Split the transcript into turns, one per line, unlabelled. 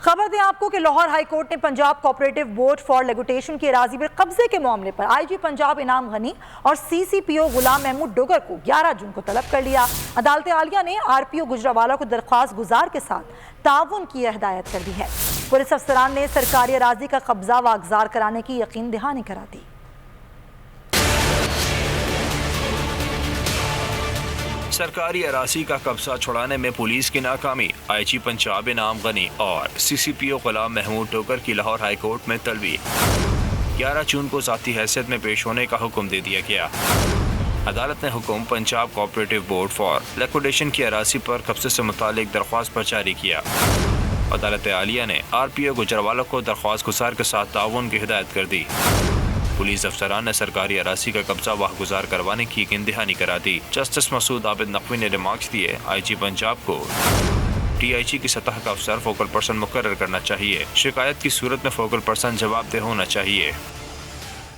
خبر دیں آپ کو کہ لاہور ہائی کورٹ نے پنجاب کوآپریٹو بورڈ فار لیگوٹیشن کی اراضی پر قبضے کے معاملے پر آئی جی پنجاب انعام غنی اور سی سی پی او غلام محمود ڈوگر کو 11 جون کو طلب کر لیا۔ عدالت عالیہ نے آر پی او گجرانوالہ کو درخواست گزار کے ساتھ تعاون کی ہدایت کر دی ہے۔ پولیس افسران نے سرکاری اراضی کا قبضہ واگزار کرانے کی یقین دہانی کرا دی۔
سرکاری اراضی کا قبضہ چھڑانے میں پولیس کی ناکامی، آئی جی پنجاب انعام غنی اور سی سی پی او غلام محمود ڈوگر کی لاہور ہائی کورٹ میں طلبی 11 جون کو ذاتی حیثیت میں پیش ہونے کا حکم دے دیا گیا۔ عدالت نے حکم پنجاب کوآپریٹو بورڈ فار لیگوٹیشن کی اراضی پر قبضے سے متعلق درخواست پر جاری کیا۔ عدالت عالیہ نے آر پی او گجرانوالہ کو درخواست گزار کے ساتھ تعاون کی ہدایت کر دی۔ پولیس افسران نے سرکاری اراضی کا قبضہ واگزار کروانے کی یقین دہانی کرا دی۔ جسٹس مسعود عابد نقوی نے ریمارکس دیے، آئی جی پنجاب کو ڈی آئی جی کی سطح کا افسر فوکل پرسن مقرر کرنا چاہیے۔ شکایت کی صورت میں فوکل پرسن جواب دہ ہونا چاہیے۔